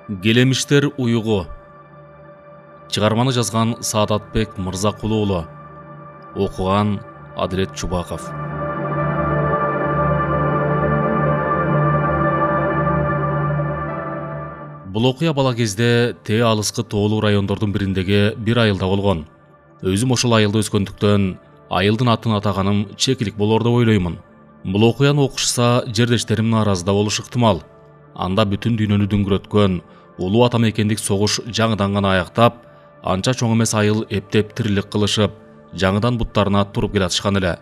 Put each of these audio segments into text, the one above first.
Келемиштер уюгу. Чыгарманы жазган Саадатбек Мырзакулуулу. Окуган Адилет Чубаков. Бул окуя бала кезде тээ алыскы тоолуу райондордун бириндеги бир айылда болгон. Өзүм ошол айылда өскөндүктөн айылдын атын атаганым чекилик болор деп ойлоймун. Бул окуяны окушса жердештерим нааразы да болушу ыктымал. Анда бүтүн дүйнөнү дүңгүрөткөн улуу ата мекендик согуш жаңыдан гана аяктап, анча чоң эмес айыл эптеп тирилик кылышып, жаңыдан буттарына туруп келатышкан эле.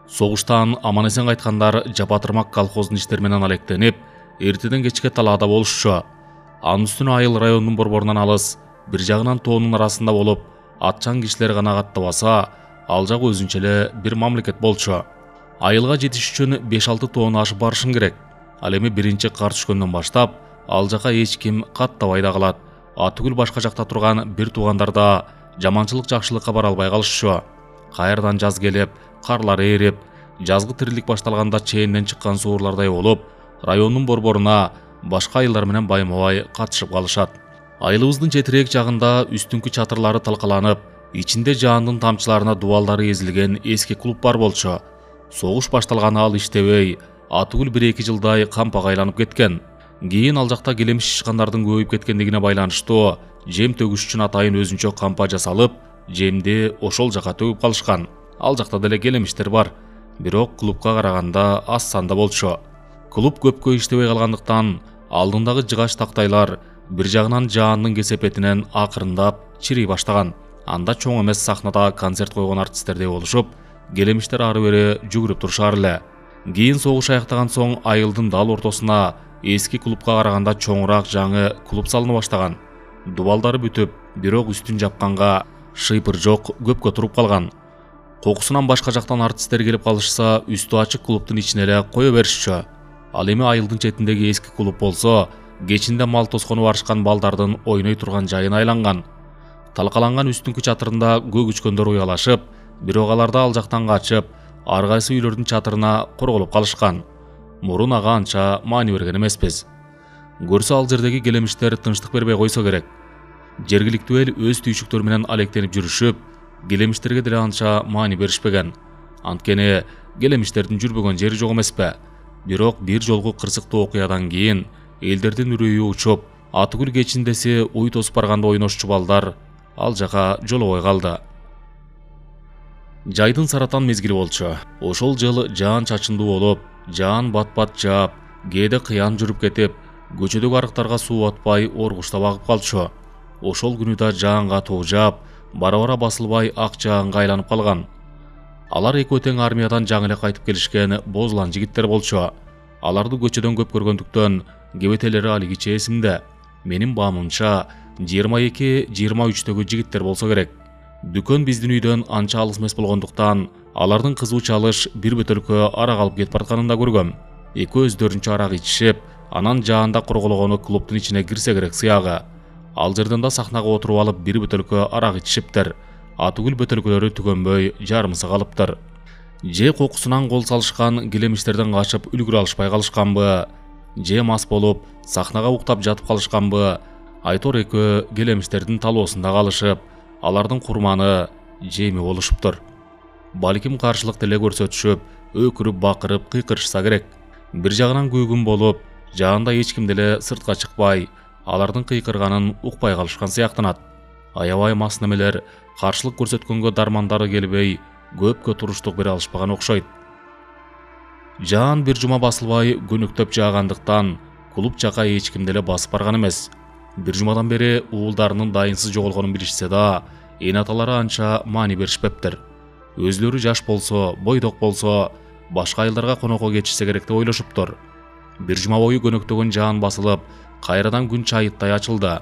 Согуштан аман эсен кайткандар Жапатырмак колхоздун иштери менен алектенип, эртеден кечке талаада болушчу. Анын үстүнө айыл райондун борборунан алыс, бир жагынан тоонун арасында болуп, атчан кишилер гана каттабаса, ал жак өзүнчө эле бир мамлекет болчу. Айылга жетиш үчүн 5-6 тонн ашып барышың керек. Ал эми биринчи кар түшкөндөн баштап, ал жака эч ким каттабай да калат. Атүгүл башка жакта турган бир туугандар да жаманчылык жакшылыкка бара албай калышчу. Кайрадан жаз келип, карлар ээрип, жазгы тирилик башталганда чээнден чыккан суурлардай болуп, райондун борборуна башка айылдар менен байма-бай катышып калышат. Айылыбыздын четирээк жагында үстүңкү чатырлары талкаланып, ичинде жаандын тамчыларына дубалдары эзилген эски клуб бар болчу. Согуш башталганы ал иштебей, атүгүл 1-2 жылдай кампага айланып кеткен. Кийин ал жакта келемиш ишкандардын көбөйүп кеткендигине байланыштуу жем төгүш үчүн атайын өзүнчө кампа жасалып, жемди ошол жака төгүп калышкан. Ал жакта деле келемиштер бар, бирок клубка караганда аз санда болчу. Клуб көпкө иштебей калгандыктан алдындагы жыгач тактайлар бир жагынан жаандын кесепетинен акырындап чирей баштаган. Анда чоң эмес сахнада концерт койгон артисттердей болушуп, келемиштер ары бери жүгүрүп турушар эле. Кийин согуш аяктаган соң айылдын дал ортосуна эски клубка караганда чоңураак жаңы клуб салына баштаган. Дубалдары бүтүп, бирок үстүн жапканга шыйпыр жок, көпкө туруп калган. Кокусунан башка жактан артисттер келип калышса, үстү ачык клубдун ичине эле кое беришчү. Ал эми айылдын четиндеги эски клуб болсо, кечинде мал тоскону барышкан балдардын ойной турган жайына айланган. Талкаланган үстүңкү чатырында көгүчкөндөр уялашып, бирок аларда ал жактан качып, ар кайсы үйлөрдүн чатырына корголуп калышкан. Мурун ага анча маани берген эмеспиз. Көрсө ал жердеги келемиштер тынчтык бербей койсо керек. Жергиликтүү эл өз түйшүктөрү менен алектенип жүрүшүп, келемиштерге деле анча маани беришпеген. Анткени келемиштердин жүрбөгөн жери жок эмеспи. Бирок бир жолку кырсыктуу окуядан кийин элдердин үрөйү учуп, атүгүл кечиндеси уй тосуп барганда ойношчу балдар ал жака жолобой калды. Жайдын саратан мезгили болчу. Ошол жыл жаан чачындуу болуп, жаан бат-бат жаап, кээде кыян жүрүп кетип, көчөдөгү арыктарга суу батпай оргуштап агып калчу. Ошол күнү да жаан катуу жаап, бара-бара басылбай ак жаанга айланып калган. Алар экөө тең армиядан жаңы эле кайтып келишкен бозулан жигиттер болчу. Аларды көчөдөн көп көргөндүктөн кебетелери алигиче эсимде. Менин баамымча 22-23-төгү жигиттер болсо керек. Дүкөн биздин үйдөн анча алыс эмес болгондуктан алардын кызуу чалыш бир бөтөлкө арак алып кетип баратканын да көргөм. Экөө өздөрүнчө арак ичишип, анан жаанда коргологону клубдун ичине кирсе керек сыягы. Ал жерден да сахнага отуруп алып бир бөтөлкө арак ичишиптер. Атүгүл бөтөлкөлөрү түгөнбөй жарымысы калыптыр. Же кокусунан кол салышкан келемиштерден качып үлгүрө алышпай калышканбы, же мас болуп сахнага уктап жатып калышканбы, айтор экөө келемиштердин талоосунда калышып, алардын курманы жеми болушуптур. Балким каршылык деле көрсөтүшүп, өкүрүп бакырып кыйкырышса керек. Бир жагынан күйгүн болуп, жаанда эч ким деле сыртка чыкпай, алардын кыйкырганын укпай калышкан сыяктанат. Аябай мас немелер каршылык көрсөткөнгө дармандары келбей, көпкө туруштук бере алышпаган окшойт. Жаан бир жума басылбай көнүктөп жаагандыктан клуб жака эч ким деле басып барган эмес. Бир жумадан бери уулдарынын дайынсыз жоголгонун билишсе да, эне аталары анча маани беришпептир. Өзлөрү жаш болсо, бойдок болсо, башка айылдарга конокко кетишсе керек деп ойлошуптур. Бир жума бою көнөктөгөн жаан басылып, кайрадан күн чайыттай ачылды.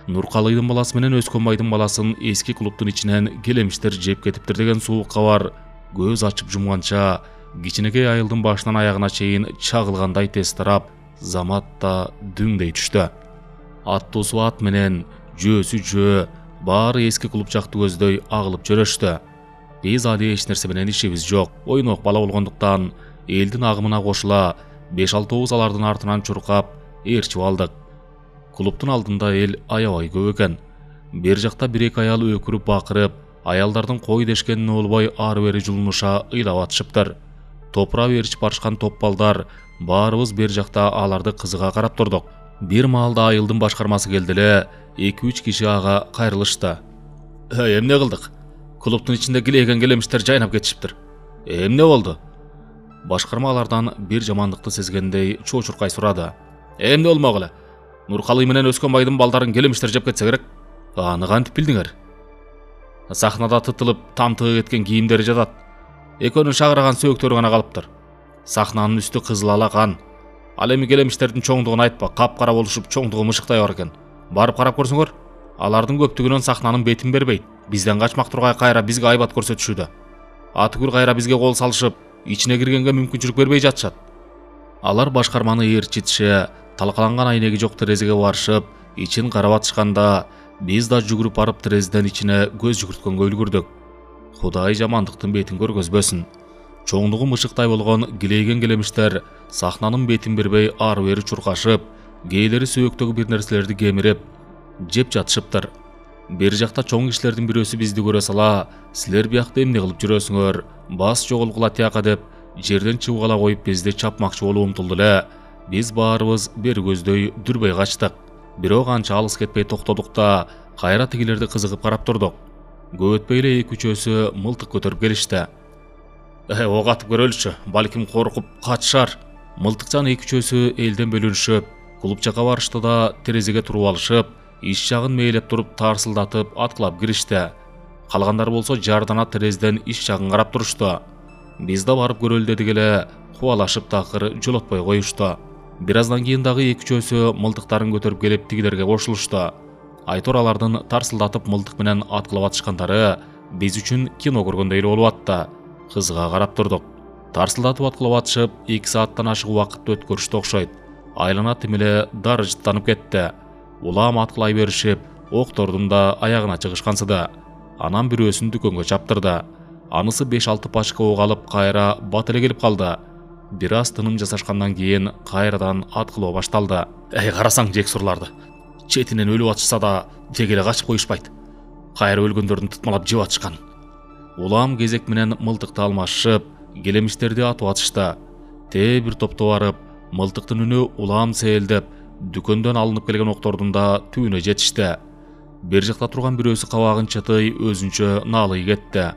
Нуркалыйдын баласы менен Өскөнбайдын баласын эски клубдун ичинен келемиштер жеп кетиптир деген суук кабар көз ачып жумганча кичинекей айылдын башынан аягына чейин чагылгандай тез тарап, замат да дүңдей түштү. Аттуусу ат менен, жөөсү жөө, баары эски клуб жакты көздөй агылып жөрөштү. Биз али эч нерсе менен ишибиз жок, ойнок бала болгондуктан элдин агымына кошула 5-6 алардын артынан чуркап ээрчип алдык. Клубтун алдында эл аябай көп экен. Бер жакта бир-эки аял өкүрүп бакырып, аялдардын кой дешкенин болбой ары-бери жулунуша ыйлап атышыптыр. Топура беришип барышкан топ балдар баарыбыз бер жакта аларды кызыга карап турдук. Бир маалда айылдын башкармасы келди эле, 2-3 киши ага кайрылышты. Эмне кылдык? Клубтун ичинде килеген келемиштер жайнап кетишиптир. Эмне болду? Башкарма алардан бир жамандыкты сезгендей чочуркай сурады. Эмне болмок эле? Нуркалый менен Өскөнбайдын балдарын келемиштер жеп кетсе керек. Аны кантип билдиңер? Сахнада тытылып, тамтыгы кеткен кийимдери жатат. Экөөнүн шагыраган сөөктөрү гана калыптыр. Сахнанын үстү кызыл алакан. Ал эми келемиштердин чоңдугун айтпа, капкара болушуп чоңдугу мышыктай бар экен. Барып карап көрсөңөр, алардын көптүгүнөн сахнанын бетин бербейт. Бизден качмак тургай кайра бизге айбат көрсөтүшүүдө. Атүгүл кайра бизге кол салышып, ичине киргенге мүмкүнчүлүк бербей жатышат. Алар башкарманы ээрчитиши, талкаланган айнеги жок терезеге барышып, ичин карап атышканда, биз да жүгүрүп барып терезеден ичине көз жүгүрткөнгө үлгүрдүк. Кудай жамандыктын бетин көргөзбөсүн. Чоңдугу мышыктай болгон килейген келемиштер сахнанын бетин бербей ары-бери чуркашып, кээлери сөөктөгү бир нерселерди кемирип, жеп жатышыптыр. Бер жакта чоң кишилердин бирөөсү бизди көрө сала, силер биякта эмне кылып жүрөсүңөр, бас жоголгула тияка деп, жерден чыбгала коюп бизди чапмакчы болуп умтулду эле. Биз баарыбыз бер көздөй дүрбөй качтык. Бирок анча алыс кетпей токтодук да, кайра тигилерди кызыгып карап турдук. Көп өтпөй эле 2-3 мылтык көтөрүп келишти. Ок атып көрөлүчү, балким коркуп качышар. Мылтыкчан 2-3 элден бөлүнүшүп, клуб жака барышты да терезеге туруп алышып, иш жагын мээлеп туруп тарсылдатып аткылап киришти. Калгандары болсо жардана терезеден иш жагын карап турушту. Биз да барып көрөлү дедик эле, кубалашып такыр жолотпой коюшту. Бир аздан кийин дагы 2-3 мылтыктарын көтөрүп келип тигилерге кошулушту. Айтор алардын тарсылдатып мылтык менен аткылап атышкандары биз үчүн кино көргөндөй эле болуп атты. Кызыга карап турдук. Тарсылдатып аткылап атышып 2 сааттан ашык убакытты өткөрүштү окшойт. Айлана тим эле дарыжыттанып кетти. Улам аткылай беришип, октордун да аягына чыгышкансыды. Анан бирөөсүн дүкөнгө чаптырды. Анысы 5-6 пачка ок алып кайра бат эле келип калды. Бир аз тыным жасашкандан кийин кайрадан аткылоо башталды. Карасаң жексурларды. Четинен өлүп атышса да деги эле качып коюшпайт. Кайра өлгөндөрдүн тытмалап жеп атышкан. Улам кезек менен мылтыкты алмашып, келемиштерди атып атышты. Бир топто барып, мылтыктын үнү улам сээлдеп, дүкөндөн алынып келген октордун да түбүнө жетишти. Бер жакта турган бирөөсү кабагын чытый өзүнчө наалый кетти.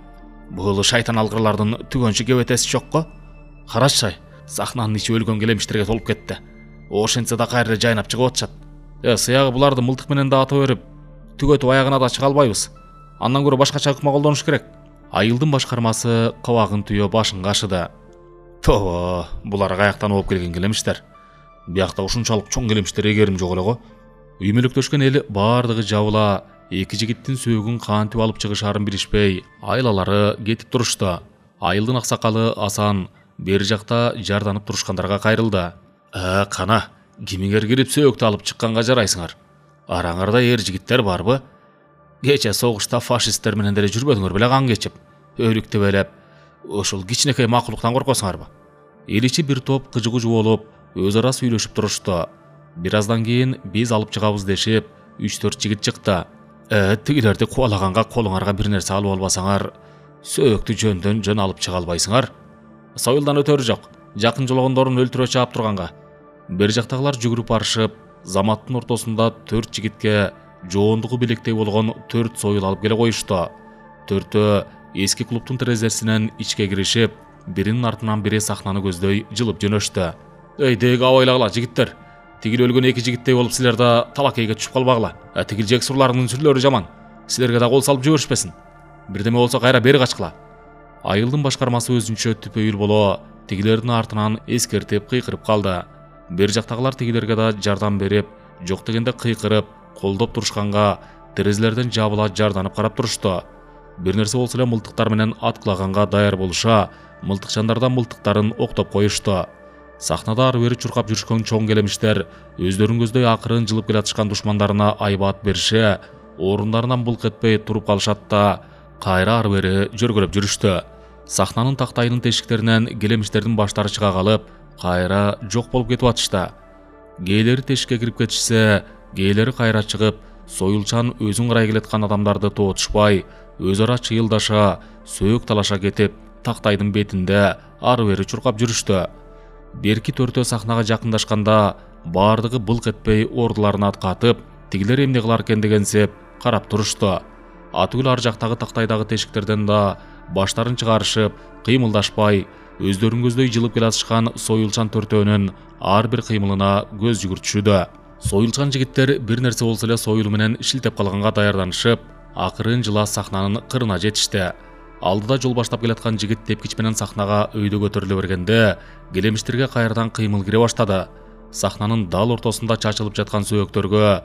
Бул шайтан алгырлардын түгөнчү кебетеси жокко? Карачай, сахнанын ичи өлгөн келемиштерге толуп кетти. Ошентсе да кайра жайнап чыгып атышат. Сыягы буларды мылтык менен да атып берип, түгөтүп аягына да чыга албайбыз. Андан көрө башкача ыкма колдонуш керек. Айылдын башкармасы кабагын түйө башын кашыды. Булар каяктан болуп келген келемиштер. Биякта ушунчалык чоң келемиштер эгерим жок эле го. Үймөлөктөшкөн эл баардыгы жабыла, эки жигиттин сөөгүн кантип алып чыгышаарын билишпей, айлалары кетип турушту. Айылдын аксакалы Асан бер жакта жарданып турушкандарга кайрылды. Кана, кимиңер кирип сөөктү алып чыкканга жарайсыңар? Араңарда эр жигиттер барбы? Кече согушта фашисттер менен деле жүрбөдүңөр беле кан кечип, өрүк тебелеп, ошол кичинекей макулуктан коркосуңарбы? Эл ичи бир топ кыжы-кыжы болуп, өз ара сүйлөшүп турушту. Бир аздан кийин биз алып чыгабыз дешип, 3-4 жигит чыкты. Тигилерди кубалаганга колуңарга бир нерсе алып албасаңар, сөөктү жөндөн жөн алып чыга албайсыңар. Сойылдан өтөрү жок, жакын жологондорун өлтүрө чаап турганга. Бер жактагылар жүгүрүп барышып, заматтын ортосунда 4 жигитке жоондугу билектей болгон 4 сойыл алып келе коюшту. Төртөө эски клубтун терезесинен ичке киришип, биринин артынан бири сахнаны көздөй жылып жөнөштү. Деги абайлагыла жигиттер. Тигил өлгөн 2 жигиттей болуп силер да талакейге түшүп калбагыла. Тигил жексурлардын сүрлөрү жаман. Силерге да кол салып жиберишпесин. Бирдеме болсо кайра бери качкыла. Айылдын башкармасы өзүнчө түпөйүл боло, тигилердин артынан эскертип кыйкырып калды. Бер жактагылар тигилерге да жардам берип, жок дегенде кыйкырып, колдоп турушканга терезелерден жабыла жарданып карап турушту. Бир нерсе болсо эле мылтыктар менен аткылаганга даяр болуша, мылтыкчандар да мылтыктарын октоп коюшту. Сахнада ары-бери чуркап жүрүшкөн чоң келемиштер өздөрүн көздөй акырын жылып келатышкан душмандарына айбат бериши, орундарынан булк этпей туруп калышат да кайра ары-бери жөргөлөп жүрүштү. Сахнанын тактайынын тешиктеринен келемиштердин баштары чыга калып, кайра жок болуп кетип атышты. Кээлери тешикке кирип кетишсе, Кээлери кайра чыгып, союлчан өзүн карай келаткан адамдарды тоотушпай, өз ара чыйылдаша, сөөк талаша кетип, тактайдын бетинде ары бери чуркап жүрүштү. Берки төртөө сахнага жакындашканда бардыгы былк этпей ордуларын аткатып, тигилер эмне кылар экен дегенсип карап турушту. Атүгүл ар жактагы тактайдагы тешиктерден да баштарын чыгарышып, кыймылдашпай, өздөрүн көздөй жылып келатышкан союлчан төртөөнүн ар бир кыймылына көз жүгүртүшүүдө. Союлчан жигиттер бир нерсе болсо эле союл менен шилтеп калганга даярданышып, акырын жыла сахнанын кырына жетишти. Алдыда жол баштап келаткан жигит тепкич менен сахнага өйдө көтөрүлө бергенде, келемиштерге кайрадан кыймыл кире баштады. Сахнанын дал ортосунда чачылып жаткан сөөктөргө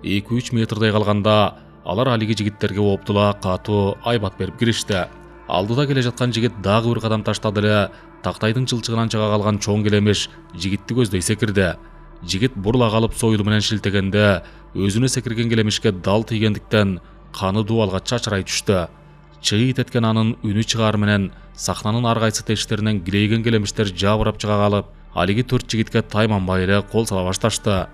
2-3 метрдей калганда алар алиги жигиттерге оптула катуу айбат берип киришти. Алдыда келе жаткан жигит дагы бир кадам таштады эле тактайдын чылчыгынан чыга калган чоң келемиш жигитти көздөй секирди. Жигит бурла калып союлу менен шилтегенде өзүнө секирген келемишке дал тийгендиктен каны дубалга чачырай түштү. Чыйыт эткен анын үнү чыгаар менен сахнанын ар кайсы тешиктеринен килейген келемиштер жабырап чыга калып, алиги төрт жигитке тайманбай эле кол сала башташты.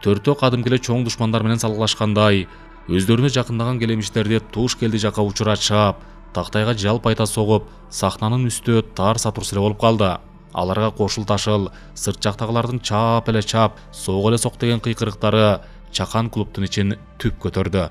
Төртөө кадимки эле чоң душмандар менен салгылашкандай, өздөрүнө жакындаган келемиштерди туш келди жака учура чаап, тактайга жалпайта согуп, сахнанын үстү тарс-атурс эле болуп калды. Аларга кошул ташыл, сырт жактагылардын чаап эле чаап, сок эле сок деген кыйкырыктары чакан клубтун ичин түп көтөрдү.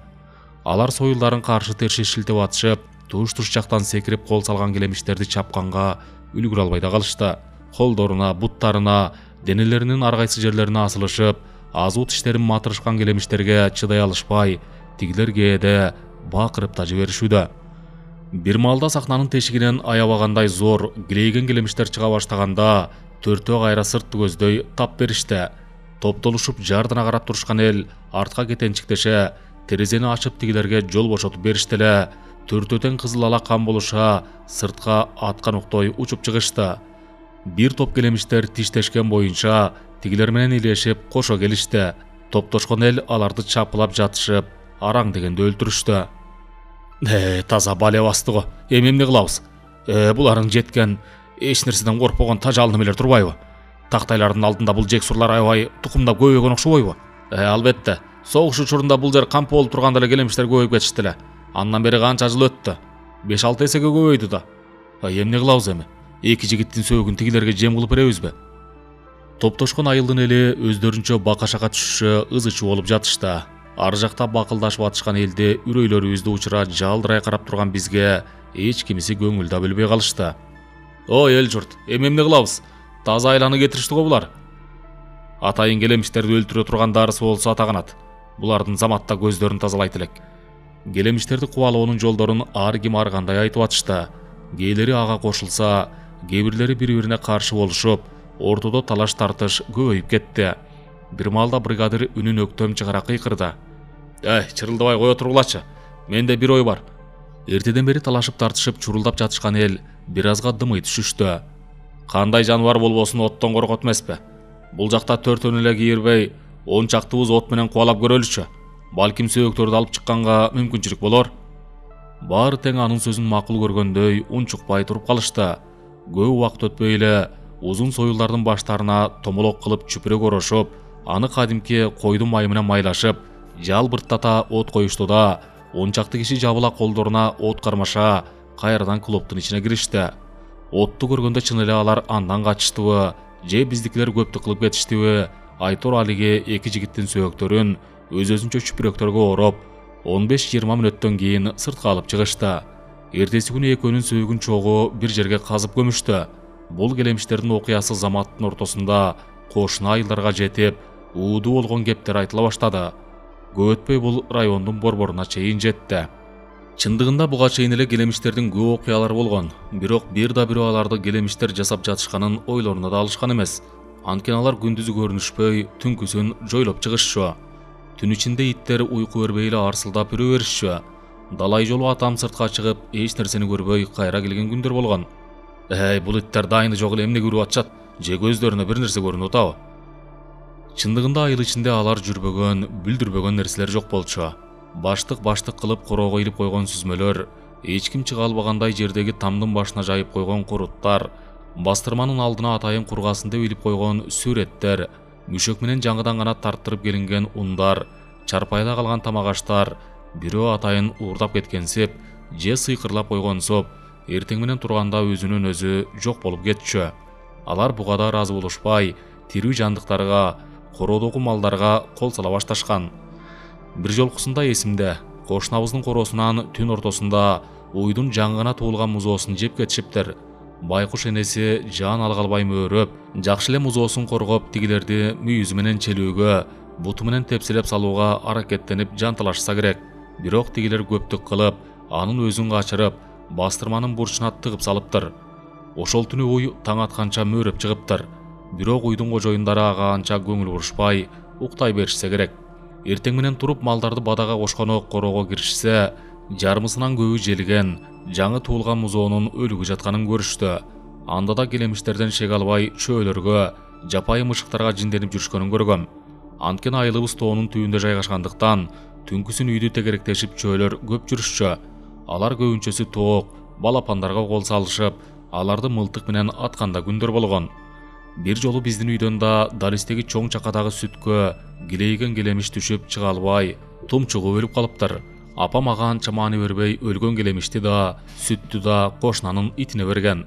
Алар союлдарын каршы терши шилтеп атышып, туш-туш жактан секирип кол салган келемиштерди чапканга үлгүрө албай да калышты. Колдоруна, буттарына, денелеринин ар кайсы жерлерине асылышып, азуу тиштерин матырышкан келемиштерге чыдай алышпай, тигилер кээде бакырып да жиберишүүдө. Бир маалда сахнанын тешигинен аябагандай зор, килейген келемиштер чыга баштаганда, төртөө кайра сыртты көздөй тап беришти. Топтолушуп жардына карап турушкан эл артка кетенчиктеше, терезени ачып тигилерге жол бошотуп беришти эле. Төртөө тең кызыл ала кан болуша, сыртка аткан октой учуп чыгышты. Бир топ келемиштер тиштешкен боюнча тигилер менен илешип кошо келишти. Топтошкон эл аларды чапкылап жатышып, араң дегенде өлтүрүштү. Таза бале басты го. Эмне кылабыз? Буларың жеткен, эч нерседен коркпогон тажал немелер турбайбы? Тактайлардын алдында бул жексурлар аябай тукумдап көбөйгөн окшобойбу? Албетте. Согуш учурунда бул жер камп болуп турганда эле келемиштер көбөйүп кетишти эле. Андан бери канча жыл өттү? 5-6 эсеге көбөйдү да. Эмне кылабыз эми? Эки жигиттин сөөгүн тигилерге жем кылып беребизби? Топтошкон айылдын эли өздөрүнчө бакашага түшүшө ызычуу болуп жатышты. Ар жакта бакылдашып атышкан элди үрөйлөрүбүздү учура жалдырай карап турган бизге эч кимиси көңүл да бөлбөй калышты. Ой эл журт, эмне кылабыз? Таза айланы кетиришти го булар. Атайын келемиштерди өлтүрө турган дарысы болсо атаганат. Булардын заматта көздөрүн тазалайт элек. Келемиштерди кубалоонун жолдорун ар ким ар кандай айтып атышты. Кээлери ага кошулса, кээ-бирлери бири-бирине каршы болушуп, ортодо талаш тартыш көбөйүп кетти. Бир маалда бригадир үнүн өктөм чыгара кыйкырды. Чырылдабай кое тургулачы. Менде бир ой бар. Эртеден бери талашып тартышып чурулдап жатышкан эл бир азга дымый түшүштү. Кандай жаныбар болбосун оттон коркот эмеспи? Бул жакта төртөөнү эле кийирбей, 10 чактыбыз от менен кубалап көрөлүчү. Балким сөөктөрдү алып чыкканга мүмкүнчүлүк болор. Баары тең анын сөзүн макул көргөндөй унчукпай туруп калышты. Көп убакыт өтпөй эле узун союлдардын баштарына томолок кылып чүпүрөк орошуп, аны кадимки койдун майы менен майлашып, жалбырттата от коюшту да, 10 чакты киши жабыла колдоруна от кармаша кайрадан клубтун ичине киришти. Отту көргөндө чын эле алар андан качыштыбы, же биздикилер көптү кылып кетиштиби, айтор алиги эки жигиттин сөөктөрүн өз-өзүнчө чүпүрөктөргө ороп, 15-20 мүнөттөн кийин сыртка алып чыгышты. Эртеси күнү экөөнүн сөөгүн чогуу бир жерге казып көмүштү. Бул келемиштердин окуясы заматтын ортосунда кошуна айылдарга жетип, ууду болгон кептер айтыла баштады. Көп өтпөй бул райондун борборуна чейин жетти. Чындыгында буга чейин эле келемиштердин көп окуялары болгон, бирок бир да бирөө аларды келемиштер жасап жатышканын ойлоруна да алышкан эмес. Анткени алар күндүзү көрүнүшпөй, түнкүсүн жойлоп чыгышчу. Түн ичинде иттер уйку бербей эле арсылдап үрө беришчү. Далай жолу атам сыртка чыгып, эч нерсени көрбөй кайра келген күндөр болгон. Бул иттер дайыны жок эле эмне көрүп атышат? Же көздөрүнө бир нерсе көрүнүп атабы? Чындыгында айыл ичинде алар жүрбөгөн, бүлдүрбөгөн нерселер жок болчу. Баштык кылып короого илип койгон сүзмөлөр, эч ким чыга албагандай жердеги тамдын башына жайып койгон куруттар, бастырманын алдына атайын кургасын деп илип койгон сүрөттөр, мүшөк менен жаңыдан гана тарттырып келинген ундар, чарпайда калган тамак-аштар бирөө атайын уурдап кеткенсип же сыйкырлап койгонсоп, эртең менен турганда өзүнөн өзү жок болуп кетчү. Алар буга да ыраазы болушпай, тирүү жандыктарга, короодогу малдарга кол сала башташкан. Бир жолкусунда эсимде, кошунабыздын коросунан түн ортосунда уйдун жаңы гана туулган музоосун жеп кетишиптир. Байкуш энеси жан ала калбай мөөрөп, жакшы эле музоосун коргоп, тигилерди мүйүзү менен челүүгө, буту менен тепселеп салууга аракеттенип жанталашса керек. Бирок тигилер көптүк кылып, анын өзүн качырып, бастырманын бурчуна тыгып салыптыр. Ошол түнү уй таң атканча мөөрөп чыгыптыр. Бирок уйдун кожоюндары ага анча көңүл бурушпай, уктай беришсе керек. Эртең менен туруп малдарды бадага кошконо короого киришсе, жарымысынан көбү желген, жаңы туулган музоонун өлүгү жатканын көрүштү. Анда да келемиштерден шек албай чөөлөргө, жапайы мышыктарга жинденип жүрүшкөнүн көргөм. Анткени айылыбыз тоонун түбүндө жайгашкандыктан, түнкүсүн үйдү тегеректешип чөөлөр көп жүрүшчү. Алар көбүнчөсү тоок, балапандарга кол салышып, аларды мылтык менен атканда күндөр болгон. Бир жолу биздин үйдөн да далистеги чоң чакадагы сүткө килейген келемиш түшүп чыга албай, тумчугуп өлүп калыптыр. Апам ага анча маани бербей өлгөн келемишти да, сүттү да кошунанын итине берген.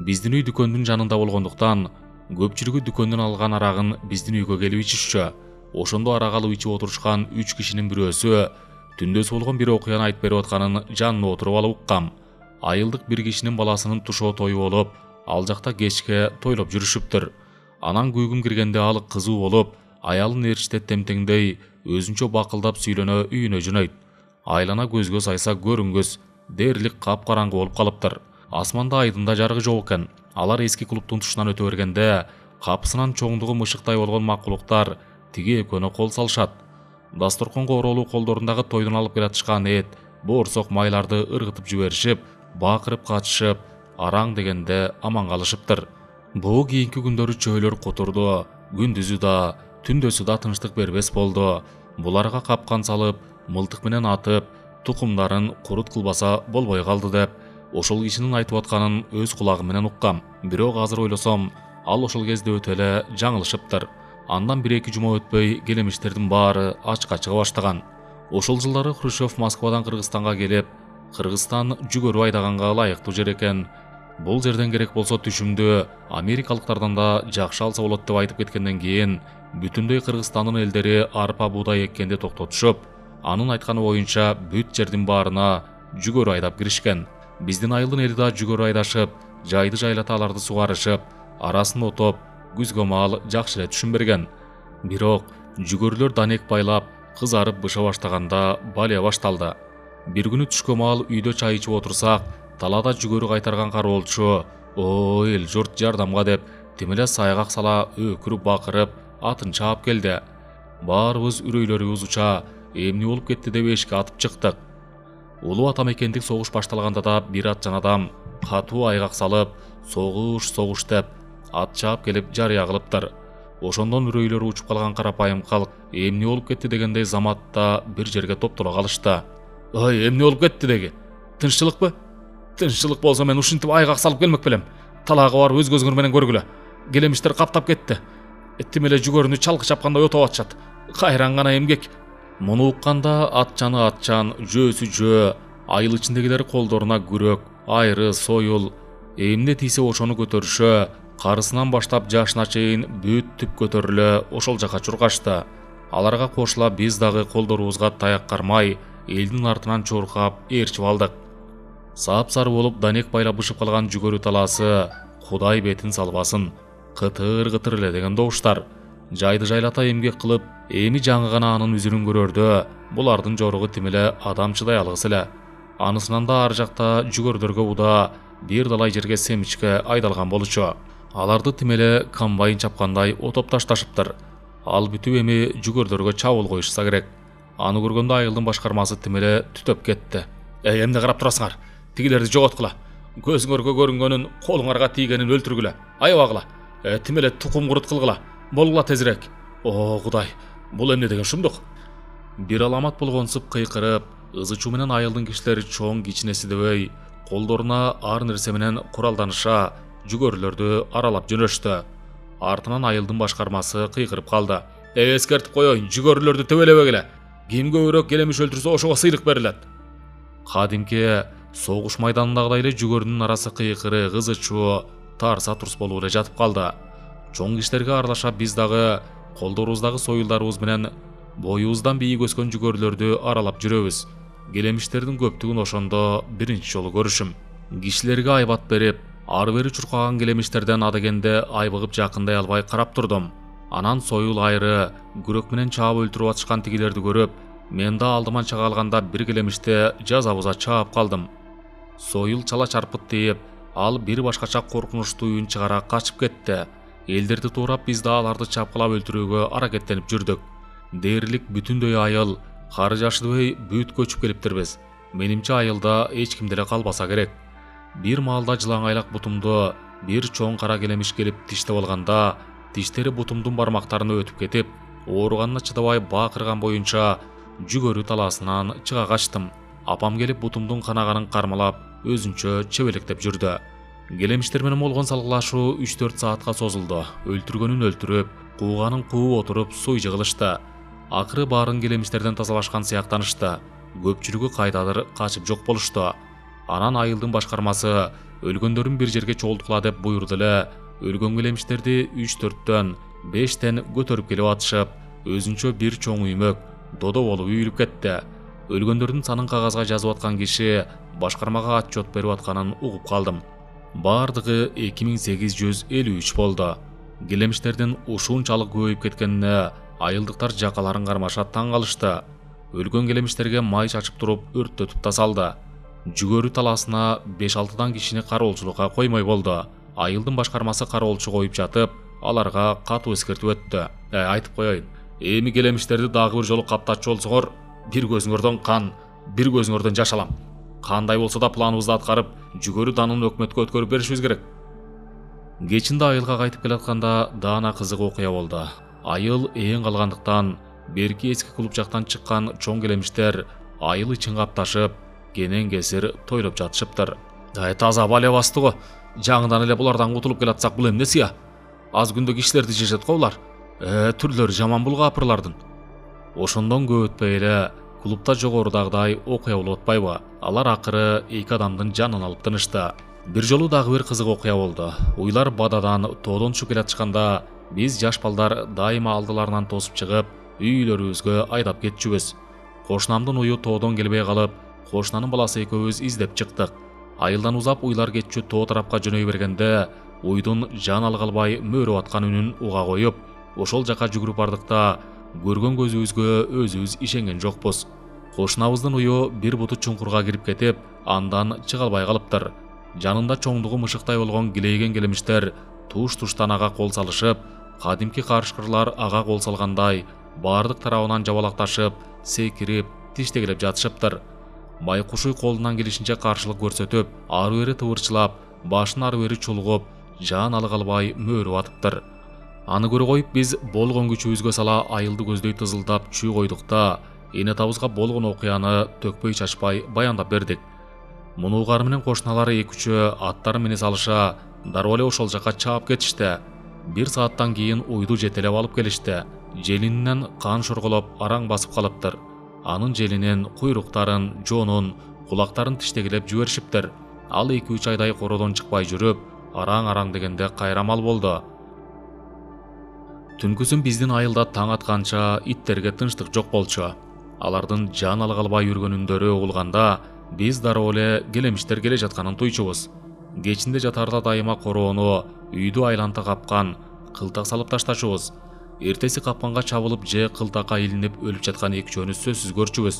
Биздин үй дүкөндүн жанында болгондуктан, көпчүлүгү дүкөндөн алган арагын биздин үйгө келип ичишчү. Ошондо арак алып ичип отурушкан 3 кишинин бирөөсү түндөсү болгон бир окуяны айтып берип атканын жанына отуруп алып уккам. Айылдык бир кишинин баласынын тушоо тою болуп, ал жакта кечке тойлоп жүрүшүптүр. Анан күйгүм киргенде ал кызуу болуп, аялын ээрчите темтеңдей өзүнчө бакылдап сүйлөнө үйүнө жөнөйт. Айлана көзгө сайса көрүнгүс, дээрлик капкараңгы болуп калыптыр. Асманда айдында жарыгы жок экен. Алар эски клубтун тушунан өтө бергенде, капысынан чоңдугу мышыктай болгон макулуктар тиги экөөнө кол салышат. Дасторконго ороолуу колдорундагы тойдон алып келатышкан эт, боорсок майларды ыргытып жиберишип, бакырып качышып, араң дегенде аман калышыптыр. Буу кийинки күндөрү чөөлөр которду, күндүзү да, түндөсү да тынчтык бербес болду. Буларга капкан салып, мылтык менен атып, тукумдарын курут кылбаса болбой калды деп, ошол кишинин айтып атканын өз кулагым менен уккам. Бирок азыр ойлосом, ал ошол кезде өтө эле жаңылышыптыр. Андан 1-2 жума өтпөй келемиштердин баары ачка чыга баштаган. Ошол жылдары Хрущев Москвадан Кыргызстанга келип, Кыргызстан жүгөрү айдаганга ылайыктуу жер экен. Бул жерден керек болсо түшүмдү америкалыктардан да жакшы алса болот деп айтып кеткенден кийин, бүтүндөй Кыргызстандын элдери арпа буудай эккенди токтотушуп, анын айтканы боюнча бүт жердин баарына жүгөрү айдап киришкен. Биздин айылдын эли да жүгөрү айдашып, жайды жайлата аларды сугарышып, арасын отоп, күзгө маал жакшы эле түшүм берген. Бирок жүгөрүлөр данек байлап, кызарып быша баштаганда балия башталды. Бир күнү түшкө маал үйдө чай ичип отурсак, талаада жүгөрү кайтарган кароолчу "Ой, эл журт жардамга" деп, тим эле сайгак сала өкүрүп бакырып, атын чаап келди. Баарыбыз үрөйлөрүбүз уча, эмне болуп кетти деп эшикке атып чыктык. Улуу ата мекендик согуш башталганда да бир атчан адам катуу айгак салып, согуш деп ат чаап келип жарыя кылыптыр. Ошондон үрөйлөрү учуп калган карапайым калк эмне болуп кетти дегендей заматта бир жерге топтоло калышты. "Ой, эмне болуп кетти деги? Тынччылыкпы? Тынччылык болсо мен ушинтип айгак салып келмек белем. Талаага барып өз көзүңөр менен көргүлө. Келемиштер каптап кетти. Тим эле жүгөрүнү чалкы чапкандай отоп атышат. Кайраң гана эмгек." Муну укканда атчан, жөөсү жөө, айыл ичиндегилер колдоруна күрөк, айры, союл, эмне тийсе ошону көтөрүшө, карысынан баштап жашына чейин бүт түп көтөрүлө ошол жака чуркашты. Аларга кошула биз дагы колдорубузга таяк кармай, элдин артынан чуркап, ээрчип алдык. Сап-сары болуп данек байлап бышып калган жүгөрү талаасы, Кудай бетин салбасын, кытыр эле деген добуштар. Жайды жайлата эмгек кылып, эми жаңы гана анын үзүрүн көрөрдө, булардын жоругу тим эле адам чыдай алгыс эле. Анысынан да ар жакта жүгөрдөргө уда бир далай жерге семичке айдалган болчу. Аларды тим эле комбайн чапкандай отоп ташташыптыр. Ал бүтүп эми жүгөрдөргө чабуул коюшса керек. Аны көргөндө айылдын башкармасы тим эле түтөп кетти. "Эмне карап турасыңар? Тигилерди жоготкула. Көзүңөргө көрүнгөнүн, колуңарга тийгенин өлтүргүлө. Аябагыла. Тим эле тукум курут кылгыла. Болгула тезирээк. О, Кудай, бул эмне деген шумдук?" Бир аламат болгонсуп кыйкырып, ызы-чуу менен айылдын кишилери чоң кичинеси дебей, колдоруна ар нерсе менен куралданыша, жүгөрүлөрдү аралап жөнөштү. Артынан айылдын башкармасы кыйкырып калды. Эскертип коеюн, жүгөрүлөрдү төбөлебегиле. Ким көбүрөөк келемиш өлтүрсө ошого сыйлык берилет. Кадимки согуш майданындагыдай эле жүгөрүнүн арасы кыйкыры, кызычуу, тарса турс болуп эле жатып калды. Чоң иштерге аралаша биз дагы колдорубуздагы союлдарыбыз менен боюбуздан бийик өскөн жүгөрүлөрдү аралап жүрөбүз. Келемиштердин көптүгүн ошондо биринчи жолу көрүшүм. Кишилерге айбат берип, ары бери чуркаган келемиштерден адегенде айбыгып жакындай албай карап турдум. Анан союл айры күрөк менен чаап өлтүрүп атышкан тигилерди көрүп, мен да алдыман чыга алганда бир келемиште жазабыза чаап калдым. Союл чала чарпыт дейип, ал бир башкача коркунучтуу үн чыгара качып кетти. Элдерди туурап биз да аларды чапкылап өлтүрүүгө аракеттенип жүрдүк. Дээрлик бүтүндөй айыл, кары жашыбай бүт көчүп келиптирбиз. Менимче айылда эч ким деле калбаса керек. Бир маалда жылаңайлак бутумду бир чоң кара келемиш келип тиштеп алганда, тиштери бутумдун бармактарына өтүп кетип, ооруганына чыдабай бакырган боюнча жүгөрү талаасынан чыга качтым. Апам келип бутумдун канаганын кармалап, өзүнчө чебелектеп жүрдү. Келемиштер менен болгон салгылашуу 3-4 саатка созулду. Өлтүргөнүн өлтүрүп, кууганын кууп отуруп суй жыгылышты. Акыры баарын келемиштерден тазалашкан сыяктанышты. Көпчүлүгү кайдадыр качып жок болушту. Анан айылдын башкармасы өлгөндөрүн бир жерге чогулткула деп буйрду эле. Өлгөн келемиштерди 3-4төн 5тен көтөрүп келип атышып, өзүнчө бир чоң үймөк додо болуп үйүлүп кетти. Өлгөндөрдүн санын кагазга жазып аткан киши башкармага отчет берип атканын угуп калдым. Бардыгы 2853 болду. Келемиштердин ушунчалык көбөйүп кеткенине айылдыктар жакаларын кармаша таң калышты. Өлгөн келемиштерге май чачып туруп өрттөтүп тасалды. Жүгөрү талаасына 5-6дан кишини кароолчулукка коймой болду. Айылдын башкармасы кароолчу коюп жатып, аларга катуу эскертип өттү. Айтып коеюн, эми келемиштерди дагы бир жолу каптатчу болсоңор, бир көзүңөрдөн кан, бир көзүңөрдөн жаш алам. Кандай болсо да планыбызды аткарып, жүгөрү данын өкмөткө өткөрүп беришибиз керек. Кечинде айылга кайтып келатканда даана кызык окуя болду. Айыл ээн калгандыктан берки эски клуб жактан чыккан чоң келемиштер айыл ичин капташып, кенен кесир тойлоп жатышыптыр. Таза бале басты го. Жаңыдан эле булардан кутулуп келатсак бул эмне сыя? Аз күндө кишилерди жешет го булар. Түрлөрү жаман бул капырлардын. Ошондон көп өтпөй эле клубда жогорудагыдай окуя болуп атпайбы? Алар акыры 2 адамдын жанын алып тынышты. Бир жолу дагы бир кызык окуя болду. Уйлар бададан тоодон түшүп келатышканда биз жаш балдар дайыма алдыларынан тосуп чыгып, үйлөрүбүзгө айдап кетчүбүз. Кошунамдын уyu тоодон келбей калып, кошунанын баласы экөөбүз издеп чыктык. Айылдан узап уйлар кетчү тоо тарапка жөнөй бергенде, уйдун жан алгалбай мөөрөп аткан үнүн уга коюп, ошол жака жүгүрүп бардыкта, көргөн көзүбүзгө өзүбүз ишенген жокпуз. Кошунабыздын уyu бир буту чуңкурга кирип кетип, андан чыга албай калыптыр. Жанында чоңдугу мышыктай болгон килейген келемиштер туш-туштан ага кол салышып, кадимки карышкырлар ага кол салгандай, бардык тарабынан жабалакташып, секирип, тиштегилеп жатышыптыр. Байкушуй колунан келишинче каршылык көрсөтүп, ары бери тыбырчылап, башын ары бери чулгуп, жан алгалбай мөөрөп атыптыр. Аны көрө коюп биз болгон күчүбүзгө сала айылды көздөй тызылдап чүй койдукта, эне табызга болгон окуяны төкпөй чачпай баяндап бердик. Мунугары менен кошуналары 2-3 аттары менен салыша, дароо эле ошол жака чаап кетишти. 1 сааттан кийин уйду жетелеп алып келишти. Желининен кан шорголоп араң басып калыптыр. Анын желинин, куйруктарын, жонун, кулактарын тиштегилеп жиберишиптир. Ал 2-3 айдай кородон чыкпай жүрүп, араң дегенде кайра мал болду. Түнкүсүн биздин айылда таң атканча иттерге тынчтык жок болчу. Алардын жан алгалбай үргөнүндөрү угулганда, биз дароо эле келемиштер келе жатканын туйчубуз. Кечинде жатарда дайыма короону үйдү айланта капкан, кылтак салып таштачубуз. Эртеси капканга чабылып же кылтакка илинип өлүп жаткан 2-чөөнү сөзсүз көрчүбүз.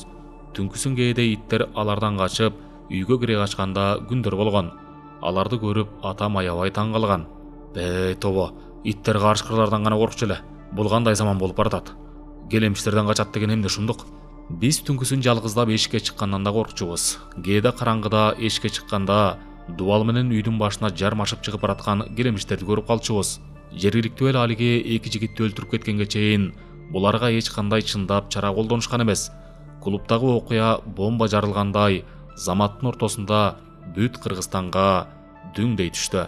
Түнкүсүн кээде иттер алардан качып, үйгө кире качканда күндөр болгон. Аларды көрүп атам аябай таң калган. Тобо, иттер карышкырлардан гана коркчу эле. Бул кандай заман болуп баратат? Келемиштерден качат деген эмне ушундук? Биз түнкүсүн жалгыздап эшикке чыккандан да коркчубуз. Кээде караңгыда эшикке чыкканда, дубал менен үйдүн башына жармашып чыгып бараткан келемиштерди көрүп калчубуз. Жергиликтүү эл алиги 2 жигитти өлтүрүп кеткенге чейин буларга эч кандай чындап чара колдонушкан эмес. Клубдагы окуя бомба жарылгандай заматтын ортосунда бүт Кыргызстанга дүңдей түштү.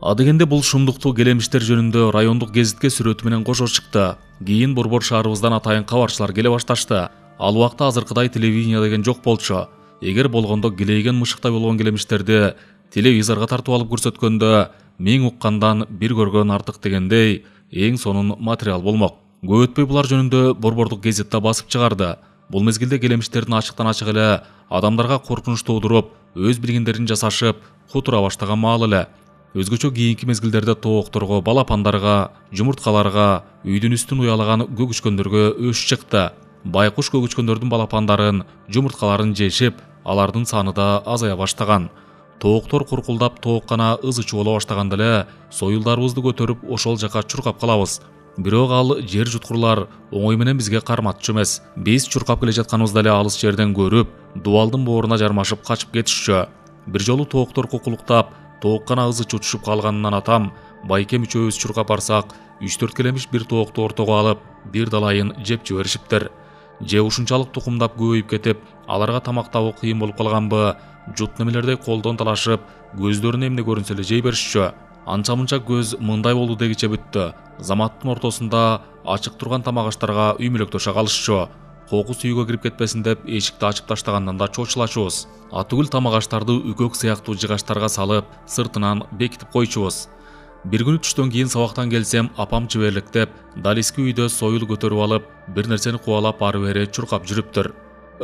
Адегенде бул шумдуктуу келемиштер жөнүндө райондук гезитке сүрөтү менен кошо чыкты. Кийин борбор шаарыбыздан атайын кабарчылар келе башташты. Ал убакта азыркыдай телевидение деген жок болчу. Эгер болгондо килейген мышыктай болгон келемиштерди телевизорго тартып алып көрсөткөндө миң уккандан бир көргөн артык дегендей эң сонун материал болмок. Көп өтпөй булар жөнүндө борбордук гезитте басып чыгарды. Бул мезгилде келемиштердин ачыктан ачык эле адамдарга коркунуч туудуруп, өз билгендерин жасашып, кутура баштаган маал эле. Өзгөчө кийинки мезгилдерде тоокторго, балапандарга, жумурткаларга, үйдүн үстүн уялаган көгүчкөндөргө өш чыкты. Байкуш көгүчкөндөрдүн балапандарын, жумурткаларын жешип, алардын саны да азая баштаган. Тооктор куркулдап тооккана ызы чуола баштаганда эле союлдарыбызды көтөрүп ошол жака чуркап калабыз. Бирок ал жер жуткурлар оңой менен бизге карматчу эмес. Биз чуркап келе жатканыбызда эле алыс жерден көрүп, дубалдын бооруна жармашып качып кетишчү. Бир жолу тооктор кукулуктап, тооккана ызы чутушуп калганынан атам, байкем үчөөбүз чуркап барсак, 3-4 келемиш бир тоокту ортого алып, бир далайын жеп жиберишиптир. Же ушунчалык тукумдап көбөйүп кетип, аларга тамак табуу кыйын болуп калганбы, жут немелердей колдон талашып, көздөрүнө эмне көрүнсө эле жей беришчү. Анча-мынча көз мындай болду дегиче бүттү. Заматтын ортосунда ачык турган тамак аштарга үймөлөктөшө калышчу. Кокус үйгө кирип кетпесин деп эшикти ачып таштагандан да чочулачубуз. Атүгүл тамак аштарды үкөк сыяктуу жыгачтарга салып, сыртынан бекитип койчубуз. Бир күнү түштөн кийин сабактан келсем, апам жиберликтеп, дал эски үйдө союл көтөрүп алып, бир нерсени кубалап ары бери чуркап жүрүптүр.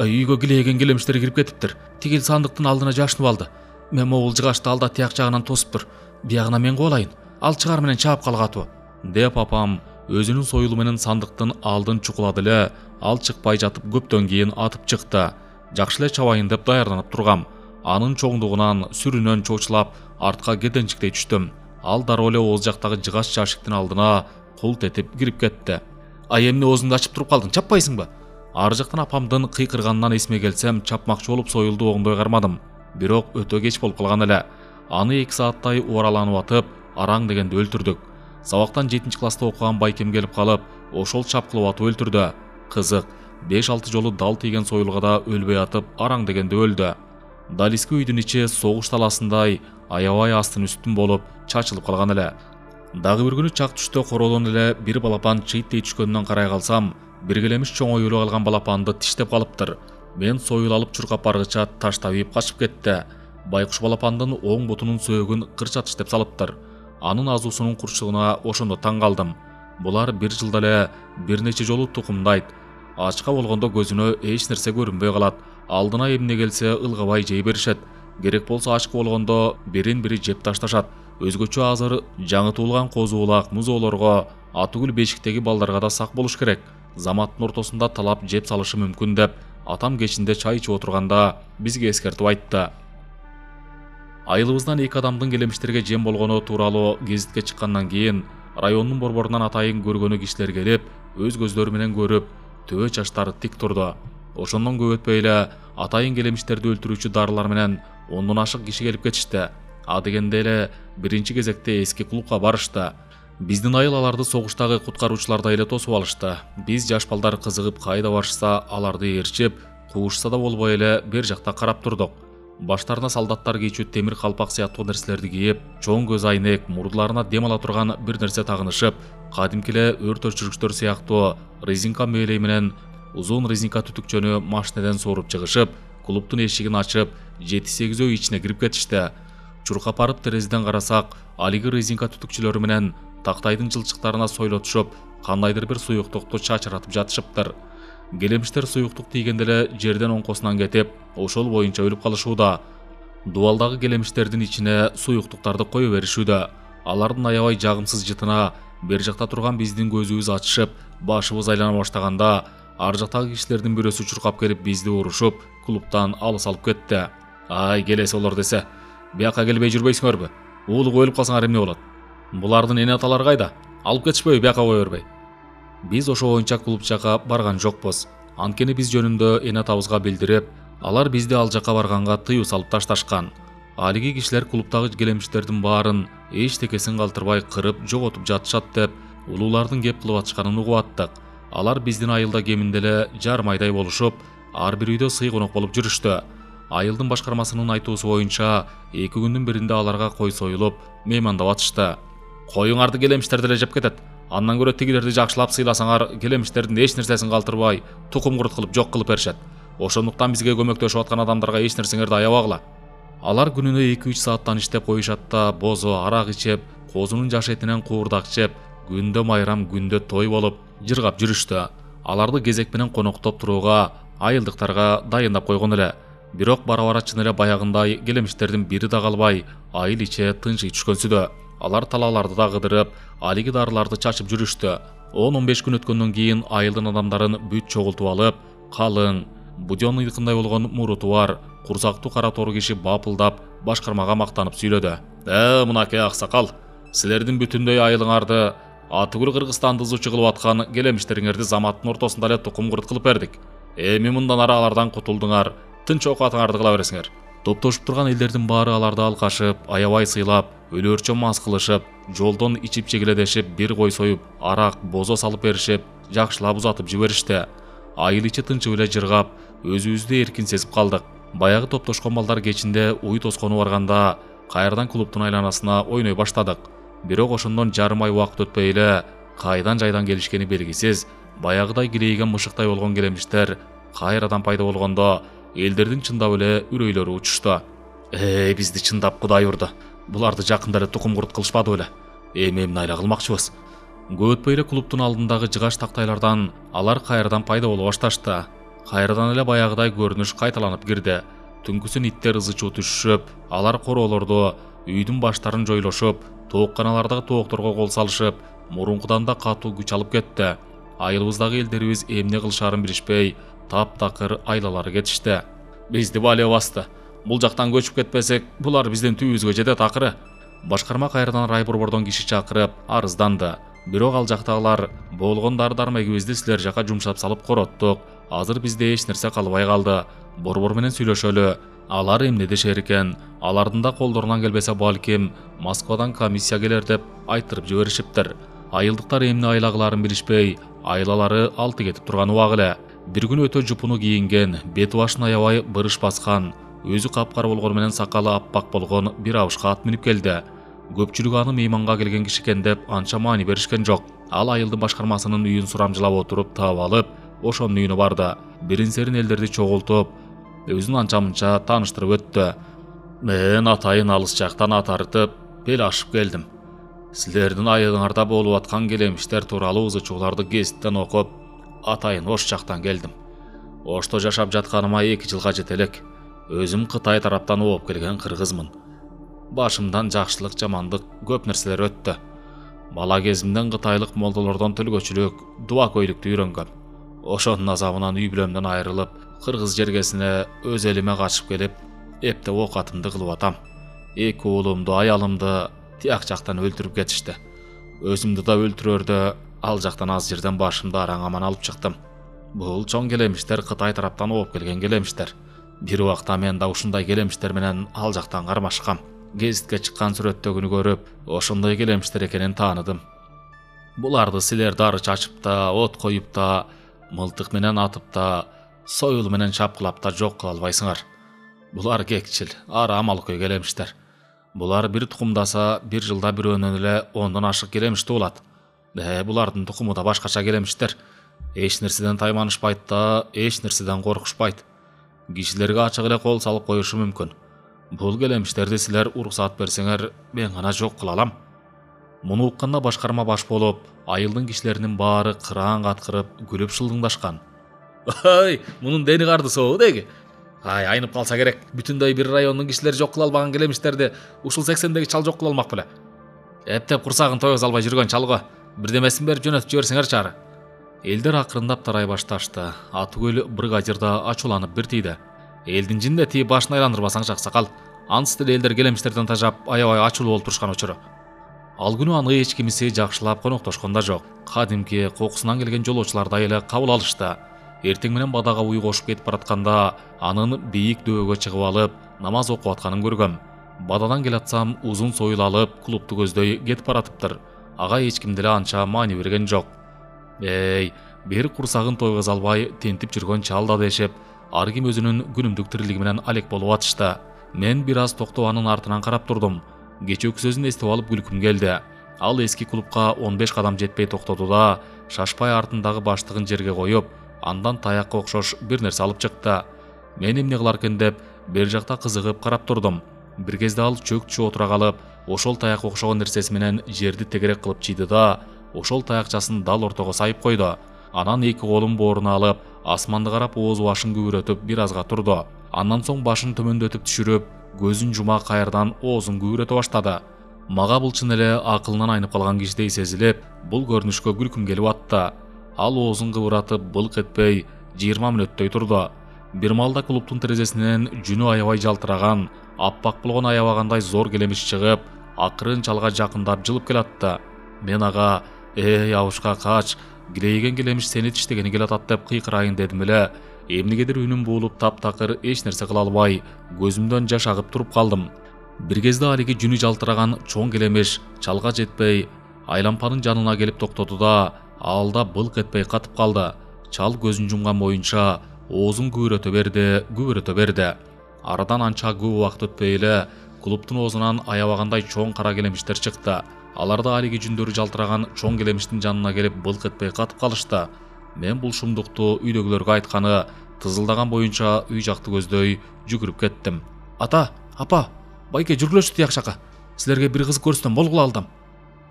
Үйгө килейген келемиштер кирип кетиптир. Тигил сандыктын алдына жашынып алды. Мен могул жыгачты алда тияк жагынан тосуптур. Биягына мен кубалайын. Ал чыгар менен чаап калгатуу. Деп апам өзүнүн союлу менен сандыктын алдын чукулады эле, ал чыкпай жатып көптөн кийин атып чыкты. Жакшы эле чабайын деп даярданып тургам. Анын чоңдугунан сүрүнөн чочулап, артка кетенчиктей түштүм. Ал дароо эле ооз жактагы жыгач жашиктин алдына култ этип кирип кетти. Ай эмне оозуңду ачып туруп калдың, чаппайсыңбы? Ары жактан апамдын кыйкырганынан эсиме келсем, чапмакчы болуп союлду оңдой кармадым. Бирок өтө кеч болуп калган эле. Аны 2 сааттай убараланып атып, араң дегенде өлтүрдүк. Сабактан 7 класста окуган байкем келип калып, ошол чапкылап атып өлтүрдү. Кызык, 5-6 жолу дал тийген союлга да өлбөй атып, араң дегенде өлдү. Дал эски үйдүн ичи согуш таласындай аябай астын үстүн болуп чачылып калган эле. Дагы бир күнү чак түштө короодон эле бир балапан чыйттей түшкөнүнөн карай калсам, бир келемиш чоңой өлүп калган балапанды тиштеп калыптыр. Мен союл алып чуркап баргыча таштап ийип качып кетти. Байкуш балапандын оң бутунун сөөгүн кырча тиштеп салыптыр. Анын азуусунун курчугуна ошондо таң калдым. Булар бир жылда эле бир нече жолу тукумдайт. Ачка болгондо көзүнө эч нерсе көрүнбөй калат. Алдына эмне келсе ылгабай жей беришет. Керек болсо ачка болгондо бирин-бири жеп ташташат. Өзгөчө азыр жаңы туулган козуулак, музоолорго, атүгүл бешиктеги балдарга да сак болуш керек. Заматтын ортосунда талап жеп салышы мүмкүн деп атам кечинде чай ичип отурганда бизге эскертип айтты. Айылыбыздан 2 адамдын келемиштерге жем болгону тууралуу гезитке чыккандан кийин райондун борборунан атайын көргөнү кишилер келип, өз көздөрү менен көрүп, төбө чачтары тик турду. Ошондон көп өтпөй эле атайын келемиштерди өлтүрүүчү дарылар менен 10дон ашык киши келип кетишти. Адегенде эле биринчи кезекте эски клубка барышты. Биздин айыл аларды согуштагы куткаруучулардай эле тосуп алышты. Биз жаш балдар кызыгып кайда барышса, аларды ээрчип, куушса да болбой эле бер жакта карап турдук. Баштарына солдаттар кийчү темир калпак сыяктуу нерселерди кийип, чоң көз айнек, мурдуларына дем ала турган бир нерсе тагынышып, кадимки эле өрт өчүргүчтөр сыяктуу резинка мээлей менен узун резинка түтүкчөнү машинеден сооруп чыгышып, клубтун эшигин ачып, 7-8 ичине кирип кетишти. Чуркап барып терезеден карасак, алиги резинка түтүкчөлөрү менен тактайдын жылчыктарына сойлотушуп, кандайдыр бир суюктукту чачыратып жатышыптыр. Келемиштер суюктук тийгенде эле жерден оңкосунан кетип, ошол боюнча өлүп калышууда. Дубалдагы келемиштердин ичине суюктуктарды кое беришүүдө. Алардын аябай жагымсыз жытына бер жакта турган биздин көзүбүз ачышып, башыбыз айлана баштаганда, ар жактагы кишилердин бирөөсү чуркап келип бизди урушуп, клубтан алыс алып кетти. Ай, келеси болор десе, бияка келбей жүрбөйсүңөрбү? Уулугу өлүп калсаңар эмне болот? Булардын эне аталары кайда? Алып кетишпейби бияка кое бербей? Биз ошо боюнча клуб жака барган жокпуз. Анткени биз жөнүндө эне атабызга билдирип, алар бизди ал жака барганга тыюу салып ташташкан. Алиги кишилер клубтагы келемиштердин баарын эчтекесин калтырбай кырып жоготуп жатышат деп, улуулардын кеп кылып атышканын угуп аттык. Алар биздин айылда кеминде эле жарым айдай болушуп, ар бир үйдө сый конок болуп жүрүштү. Айылдын башкармасынын айтуусу боюнча 2 күндүн биринде аларга кой союлуп, меймандап атышты. Коюңарды келемиштер деле жеп кетет. Андан көрө тигилерди жакшылап сыйласаңар, келемиштердин эч нерсесин калтырбай, тукум курут кылып жок кылып беришет. Ошондуктан бизге көмөктөшүп аткан адамдарга эч нерсеңерди аябагыла. Алар күнүнө 2-3 сааттан иштеп коюшат да, бозо, арак ичип, козунун жаш этинен куурдак жеп, күндө майрам, күндө той болуп, жыргап жүрүштү. Аларды кезек менен коноктоп турууга айылдыктарга дайындап койгон эле. Бирок бара-бара чын эле баягындай келемиштердин бири да калбай, айыл иче тынчый түшкөнсүдө. Алар талааларды да кыдырып, алиги дарыларды чачып жүрүштү. 10-15 күн өткөндөн кийин айылдын адамдарын бүт чогултуп алып, калың, будён ыйкындай болгон муруту бар, курсактуу кара тору киши бапылдап, башкармага мактанып сүйлөдү. Мынакей аксакал, силердин бүтүндөй айылыңарды Атыгүл Кыргызстанды ызучу кылып аткан келемиштериңерди заматтын ортосунда эле тукум курут кылып бердик. Эми мындан ары алардан кутулдуңар, тынч окуатыңарды кыла бересиңер. Топтошуп турган элдердин баары аларды алкашып, аябай сыйлап, өлөрчө мас кылышып, жолдон ичип чегеледешип, бир кой союп, арак, бозо салып беришип, жакшылап узатып жиберишти. Айыл ичи тынчып эле жыргап, өзүбүздү эркин сезип калдык. Баягы топтошкон балдар кечинде уй тоскону барганда, кайрадан клубтун айланасына ойной баштадык. Бирок ошондон жарым ай убакыт өтпөй эле кайдан жайдан келишкени белгисиз, баягыдай кирейген мышыктай болгон келемиштер кайрадан пайда болгондо элдердин чындап эле үрөйлөрү учушту. Бизди чындап Кудай урду. Буларды жакында эле тукум курут кылышпады беле. Эмне айла кылмакчыбыз. Көп өтпөй эле клубтун алдындагы жыгаш тактайлардан алар кайрадан пайда боло башташты. Кайрадан эле баягыдай көрүнүш кайталанып кирди. Түнкүсүн иттер ызычуу түшүшүп, алар короолорду, үйдүн баштарын жойлошуп, тоокканалардагы тоокторго кол салышып, мурункудан да катуу күч алып кетти. Айылыбыздагы элдерибиз эмне кылышаарын билишпей, таптакыр айлалары кетишти. Бизди балия басты. Бул жактан көчүп кетпесек, булар биздин түбүбүзгө жетет акыры. Башкарма кайрадан райборбордон киши чакырып, арызданды. Бирок ал жактагылар болгон дары-дармегибизди силер жака жумшап салып короттук. Азыр бизде эч нерсе калбай калды. Борбор менен сүйлөшөлү. Алар эмне дешер экен? Алардын да колдорунан келбесе балким Москвадан комиссия келер деп айтырып жиберишиптир. Айылдыктар эмне айлагыларын билишпей, айлалары алты кетип турган убак эле. Бир күн өтө жупуну кийинген, бет башын аябай бырыш баскан, өзү капкара болгону менен сакалы аппак болгон бир абышка ат минип келди. Көпчүлүк аны мейманга келген киши экен деп анча маани беришкен жок. Ал айылдын башкармасынын үйүн сурамжылап отуруп таап алып, ошонун үйүнө барды. Бирин-серин элдерди чогултуп, өзүн анча-мынча тааныштырып өттү. Мен атайын алыс жактан атартып, бел ашып келдим. Силердин айылыңарда болуп аткан келемиштер тууралуу ызычууларды гезиттен окуп, атайын Ош жактан келдим. Ошто жашап жатканыма 2 жылга жете элек. Өзүм Кытай тараптан ооп келген кыргызмын. Башымдан жакшылык, жамандык көп нерселер өттү. Бала кезимден кытайлык молдолордон төлгөчүлүк, дуа көйлүктү үйрөнгөм. Ошонун азабынан үй бүлөмдөн айрылып, кыргыз жергесине өз элиме качып келип, эптеп оокатымды кылып атам. 2 уулумду, аялымды тияк жактан өлтүрүп кетишти. Өзүмдү да өлтүрөрдө ал жактан аз жерден башымды араң аман алып чыктым. Бул чоң келемиштер Кытай тараптан ооп келген келемиштер. Бир убакта мен да ушундай келемиштер менен ал жактан кармашкам. Гезитке чыккан сүрөттөгүнү көрүп, ошондой келемиштер экенин тааныдым. Буларды силер дары чачып да, от коюп да, мылтык менен атып да, союл менен чапкылап да жок кыла албайсыңар. Булар кекчил, ары амалкөй келемиштер. Булар бир тукумдаса, бир жылда бирөөнөн эле 10дон ашык келемишти болот. Булардын тукуму да башкача келемиштер. Эч нерседен тайманышпайт да, эч нерседен коркушпайт. Кишилерге ачык эле кол салып коюшу мүмкүн. Бул келемиштерди силер уруксаат берсеңер, мен гана жок кыла алам. Муну укканда башкарма баш болуп, айылдын кишилеринин баары кыраан каткырып, күлүп шылдыңдашкан. Мунун дени карды сообу деги. Айнып калса керек. Бүтүндөй бир райондун кишилери жок кыла албаган келемиштерди ушул 80деги чал жок кыла алмак беле. Эптеп курсагын тойгоз албай жүргөн чалго. Бирдемесин берип жөнөтүп жиберсеңерчи ары. Элдер акырындап тарай башташты. Атыгөл бригадир да ачууланып бир тийди. Элдин жиндети башын айландырбасаң жаксакал. Ансы деле элдер келемиштерден тажап, аябай ачуулуу болуп турушкан учуру. Ал күнү аны эч кимиси жакшылап коноктошкон да жок. Кадимки кокусунан келген жолоочулардай эле кабыл алышты. Эртең менен бадага уй кошуп кетип баратканда, анын бийик дөөгө чыгып алып, намаз окуп атканын көргөм. Бададан келатсам, узун союл алып, клубту көздөй кетип баратыптыр. Ага эч ким деле анча маани берген жок. Бир курсагын тойгоз албай тентип жүргөн чал да дешип, ар ким өзүнүн күнүмдүк тирилиги менен алек болуп атышты. Мен бир аз токтоп анын артынан карап турдум. Кечээки сөзүн эстеп алып күлкүм келди. Ал эски клубка 15 кадам жетпей токтоду да, шашпай артындагы баштыгын жерге коюп, андан таякка окшош бир нерсе алып чыкты. Мен эмне кыларкын деп бер жакта кызыгып карап турдум. Бир кезде ал чөкчү отура калып, ошол таякка окшогон нерсеси менен жерди тегерек кылып чийди да, ошол таякчасын дал ортого сайып койду. Анан эки колун бооруна алып, асманды карап ооз башын күбүрөтүп бир азга турду. Андан соң башын төмөндөтүп түшүрүп, көзүн жума кайрадан оозун күбүрөтө баштады. Мага бул чын эле акылынан айнып калган кишидей сезилип, бул көрүнүшкө күлкүм келип атты. Ал оозун кыбыратып былк этпей 20 мүнөттөй турду. Бир маалда клубтун терезесинен жүнү аябай жалтыраган, аппак болгон аябагандай зор келемиш чыгып, акырын чалга жакындап жылып келатты. Мен ага: "Эй, абышка кач, килейген келемиш сени тиштегени келатат" деп кыйкырайын дедим эле, эмнегедир үнүм буулуп таптакыр эч нерсе кыла албай, көзүмдөн жаш агып туруп калдым. Бир кезде алиги жүнү жалтыраган чоң келемиш чалга жетпей айлампанын жанына келип токтоду да, алда былк этпей катып калды. Чал көзүн жумган боюнча оозун күбүрөтө берди. Арадан анча көп убакыт өтпөй эле клубтун оозунан аябагандай чоң кара келемиштер чыкты. Алар да алиги жүндөрү жалтыраган чоң келемиштин жанына келип былк этпей катып калышты. Мен бул шумдукту үйдөгүлөргө айтканы тызылдаган боюнча үй жакты көздөй жүгүрүп кеттим. "Ата, апа, байке жүргүлөчү тияк жака. Силерге бир кызык көрсөтөм болгула алдым."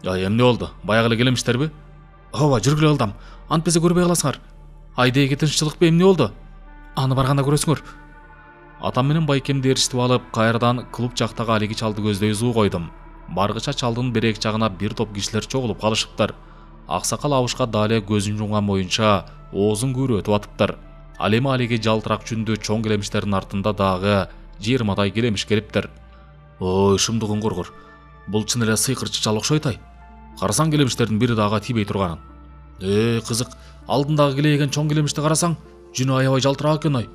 Эмне болду? Баягы эле келемиштерби?" "Ооба, жүргүлө алдым. Антпесе көрбөй каласыңар." "Айдеги тынччылыкпы, эмне болду?" "Аны барганда көрөсүңөр." Атам менен байкемди ээрчитип алып, кайрадан клуб жактагы алиги чалды көздөй зуу койдум. Баргыча чалдын берек жагына бир топ кишилер чогулуп калышыптыр. Аксакал абышка дале көзүн жумган боюнча оозун күбүрөтүп атыптыр. Ал эми алиги жалтырак жүндүү чоң келемиштердин артында дагы 20 келемиш келиптир. "Ой, шумдугун кургур. Бул чын эле сыйкырчы чал окшойт ай. Карасаң келемиштердин бири дагы тийбей турганын. Кызык, алдындагы килейген чоң келемишти карасаң, жүнү аябай жалтырак экен ай."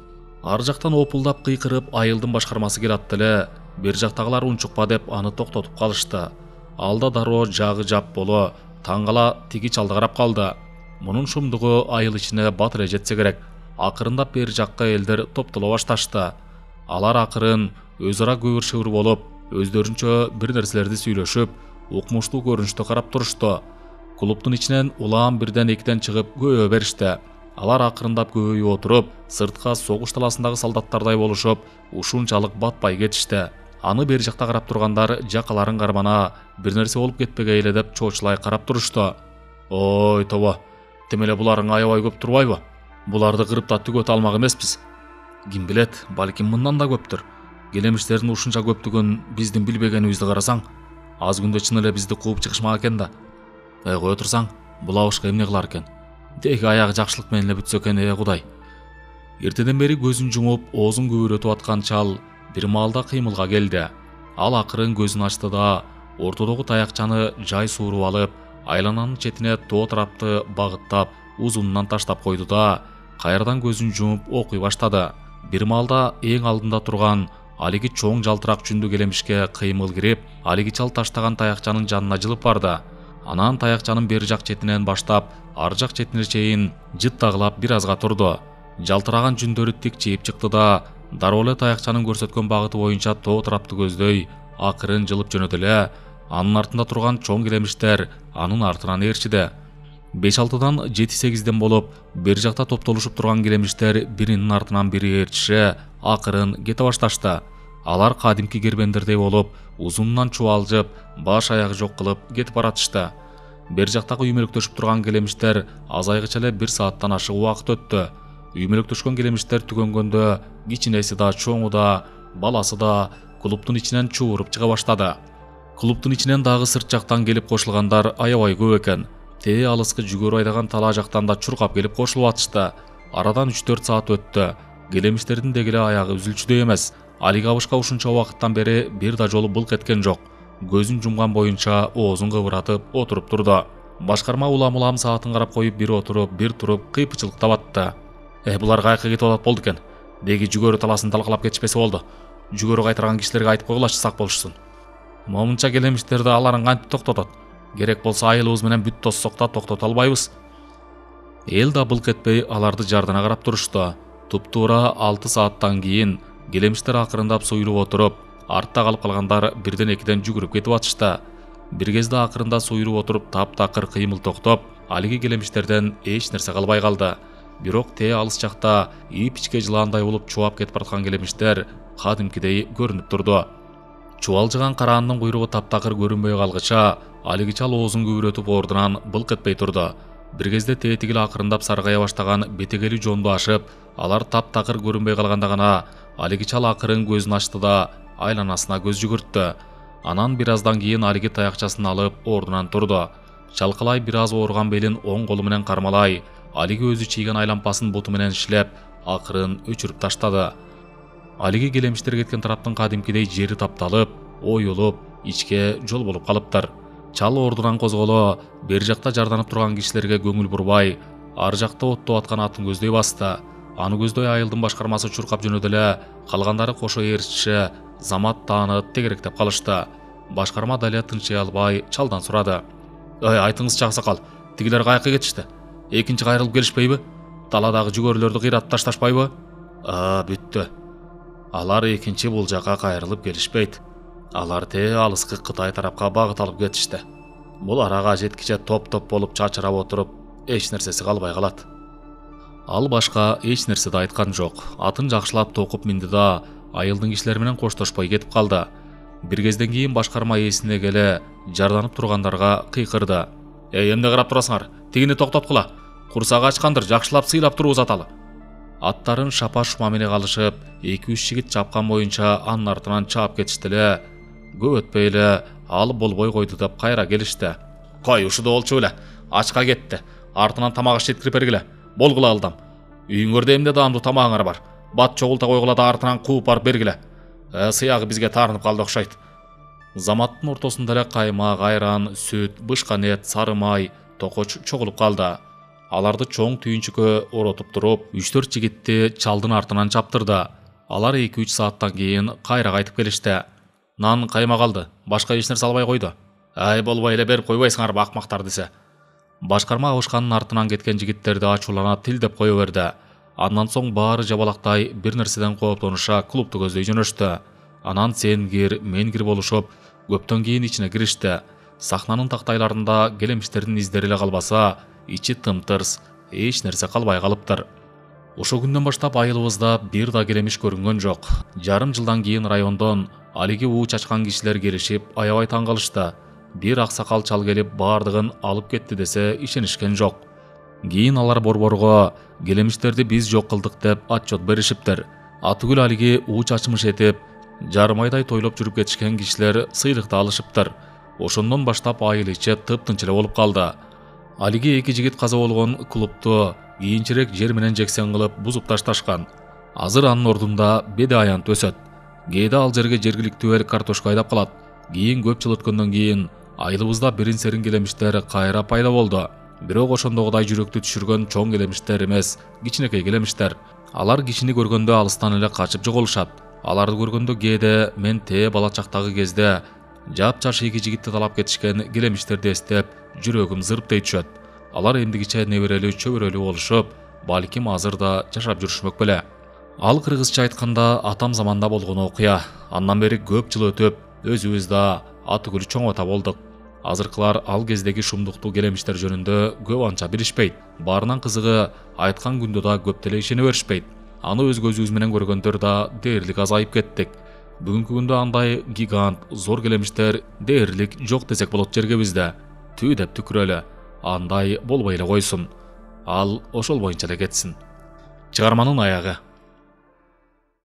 Ар жактан опулдап кыйкырып айылдын башкармасы келатты эле, бер жактагылар унчукпа деп аны токтотуп калышты. Ал да дароо жагы жап боло таң кала тиги чалды карап калды. Мунун шумдугу айыл ичине бат эле жетсе керек. Акырындап бер жакка элдер топтоло башташты. Алар акырын өз ара көбүр-шыбыр болуп, өздөрүнчө бир нерселерди сүйлөшүп, укмуштуу көрүнүштө карап турушту. Клубтун ичинен улаан бирден экиден чыгып көбөйө беришти. Алар акырындап көбөйүп отуруп, сыртка согуш таласындагы солдаттардай болушуп, ушунчалык батпай кетишти. Аны бер жакта карап тургандар жакаларын кармана бир нерсе болуп кетпегей эле деп чоочулай карап турушту. "Ой, тоба, тим эле буларың аябай көп турбайбы? Буларды кырып да түгөтө алмак эмеспиз. Ким билет, балким мындан да көптүр. Келемиштердин ушунча көптүгүн биздин билбегенибизди карасаң, аз күндө чын эле бизди кууп чыгышмак экен да. Кое турсаң, бул абышка эмне кылар экен? Деги аягы жакшылык менен эле бүтсө экен, Кудай." Эртеден бери көзүн жумуп, оозун күбүрөтүп аткан чал бир маалда кыймылга келди. Ал акырын көзүн ачты да, ортодогу таякчаны жай сууруп алып, айлананын четине тоо тарапты багыттап, узунунан таштап койду да, кайрадан көзүн жумуп окуй баштады. Бир маалда эң алдында турган алиги чоң жалтырак жүндүү келемишке кыймыл кирип, алиги чал таштаган таякчанын жанына жылып барды. Анан таякчанын бер жак четинен баштап, ар жак четине чейин жыттагылап бир азга турду. Жалтыраган жүндөрү тикчип чыкты да, дароо эле таякчанын көрсөткөн багыты боюнча тоо тарапты көздөй акырын жылып жөнөдү эле. Анын артында турган чоң келемиштер анын артынан ээрчиди. 5-6-дан 7-8ден болуп, бир жакта топтолушуп турган келемиштер биринин артынан бири ээрчише акырын кете башташты. Алар кадимки кербендердей болуп, узунунан чубалжып, баш аягы жок кылып кетип баратышты. Бер жактагы үймөлөктөшүп турган келемиштер азайгыча эле 1 сааттан ашык убакыт өттү. Үймөлөктөшкөн келемиштер түгөнгөндө кичинеси да, чоңу да, баласы да клубтун ичинен чууруп чыга баштады. Клубтун ичинен дагы сырт жактан келип кошулгандар аябай көп экен. Тээ алыскы жүгөрү айдаган талаа жактан да чуркап келип кошулуп атышты. Арадан 3-4 саат өттү. Келемиштердин деги эле аягы үзүлчүдөй эмес. Алиги абышка ушунча убакыттан бери бир да жолу былк эткен жок. Көзүн жумган боюнча оозун кыбыратып отуруп турду. Башкарма улам саатын карап коюп, бир отуруп, бир туруп кыйпычылыктап атты. Булар кайыкка кетип атат болду экен. Деги жүгөрү таласын талкалап кетишпесе болду. Жүгөрү кайтарган кишилерге айтып койгулачы, сак болушсун. Момунча келемиштерди аларын кантип токтотот? Керек болсо айылыбыз менен бүт тоссок да токтото албайбыз. Эл да былк этпей аларды жардына карап турушту. туптуура 6 сааттан кийин келемиштер акырындап суюлуп отуруп, артта калып калгандар бирден экиден жүгүрүп кетип атышты. Бир кезде акырында суюлуп отуруп таптакыр кыймыл токтоп, алиги келемиштерден эч нерсе калбай калды. Бирок тээ алыс жакта ипичке жылаандай болуп чубап кетип бараткан келемиштер кадимкидей көрүнүп турду. Чубалжыган караандын куйругу таптакыр көрүнбөй калгыча, алиги чал оозун күбүрөтүп ордунан былк этпей турду. Бир кезде тетигил акырындап саргая баштаган бетегели жонду ашып, алар таптакыр көрүнбөй калганда гана алиги чал акырын көзүн ачты да айланасына көз жүгүрттү. Анан бир аздан кийин алиги таякчасын алып ордунан турду. Чалкалай бир аз ооруган белин оң колу менен кармалай, алиги өзү чийген айлампасын буту менен ишлеп, акырын өчүрүп таштады. Алиги келемиштер кеткен тараптын кадимкидей жери тапталып, оюлуп, ичке жол болуп калыптыр. Чал ордунан козголо, бер жакта жарданып турган кишилерге көңүл бурбай, ар жакта оттоп аткан атын көздөй басты. Аны көздөй айылдын башкармасы чуркап жөнөдө эле, калгандары кошо ээрчичи замат таанып тегеректеп калышты. Башкарма дале тынчый албай чалдан сурады. Айтыңызчы аксакал, тигилер каяка кетишти? Экинчи кайрылып келишпейби? Таладагы жүгөрүлөрдү кыйратып ташташпайбы? Бүттү. Алар экинчи бул жака кайрылып келишпейт. Алар тээ алыскы Кытай тарапка багыт алып кетишти. Бул арага жеткиче топ-топ болуп чачырап отуруп, эч нерсеси калбай калат. Ал башка эч нерсе да айткан жок. Атын жакшылап токуп минди да айылдын кишилери менен коштошпой кетип калды. Бир кезден кийин башкарма ээсине келе жарданып тургандарга кыйкырды. Эмне карап турасыңар? Тигини токтоткула. Курсагы ачкандыр, жакшылап сыйлап туруп узаталы. Аттарын шапа-шума менен калышып, 2-3 жигит чапкан боюнча анын артынан чаап кетишти эле. Көп өтпөй эле ал болбой койду деп кайра келишти. Кой, ушуду болчу эле. Ачка кетти. Артынан тамак жеткирип бергиле. Болгула алдам. Үйүңөрдө эмне даамдуу тамагыңар бар? Бат чогулта койгула да артынан кууп барып бергиле. Сыягы бизге таарынып калды окшойт. Заматтын ортосунда эле каймак, айран, сүт, бышкан эт, сары май, токоч чогулуп калды. Аларды чоң түйүнчүккө оротуп туруп, 3-4 жигитти чалдын артынан чаптырды. Алар 2-3 сааттан кийин кайра кайтып келишти. Нан кайма калды, башка эч нерсе албай койду. Болбой эле берип койбойсуңарбы акмактар десе. Башкарма абышканын артынан кеткен жигиттерди ачуулана тилдеп кое берди. Андан соң баары жабалактай бир нерседен кооптонуша клубту көздөй жөнөштү. Анан сен кир, мен кир болушуп, көптөн кийин ичине киришти. Сахнанын тактайларында келемиштердин издери эле калбаса, ичи тымтырс, эч нерсе калбай калыптыр. Ошо күндөн баштап айылыбызда бир да келемиш көрүнгөн жок. Жарым жылдан кийин райондон алиги уу чачкан кишилер келишип, аябай таң калышты. Бир аксакал чал келип баардыгын алып кетти десе ишенишкен жок. Кийин алар борборго келемиштерди биз жок кылдык деп отчет беришиптир. Атүгүл алиги уу чачмыш этип, жарым айдай тойлоп жүрүп кетишкен кишилер сыйлыкты алышыптыр. Ошондон баштап айыл ичи тыптынч эле болуп калды. Алиги 2 жигит каза болгон клубту кийинчерээк жер менен жексен кылып бузуп ташташкан. Азыр анын ордунда беде аянт өсөт. Кээде ал жерге жергиликтүү эл картошка айдап калат. Кийин көп жыл өткөндөн кийин айылыбызда бирин-серин келемиштер кайра пайда болду. Бирок ошондогудай жүрөктү түшүргөн чоң келемиштер эмес, кичинекей келемиштер. Алар кишини көргөндө алыстан эле качып жоголушат. Аларды көргөндө кээде мен тээ бала чактагы кезде жап-жаш 2 жигитти талап кетишкен келемиштерди эстеп, жүрөгүм зырптей түшөт. Алар эмдигиче неберелүү чөбөрөлүү болушуп, балким азыр да жашап жүрүшмөк беле. Ал кыргызча айтканда атам заманда болгон окуя. Андан бери көп жыл өтүп, өзүбүз да атүгүл чоң ата болдук. Азыркылар ал кездеги шумдуктуу келемиштер жөнүндө көп анча билишпейт. Баарынан кызыгы айткан күндө да көп деле ишене беришпейт. Аны өз көзүбүз менен көргөндөр да дээрлик азайып кеттик. Бүгүнкү күндө андай гигант, зор келемиштер дээрлик жок десек болот жерге бизде. Түү деп түкүрөлү. Андай болбой эле койсун. Ал ошол боюнча эле кетсин. Чыгарманын аягы.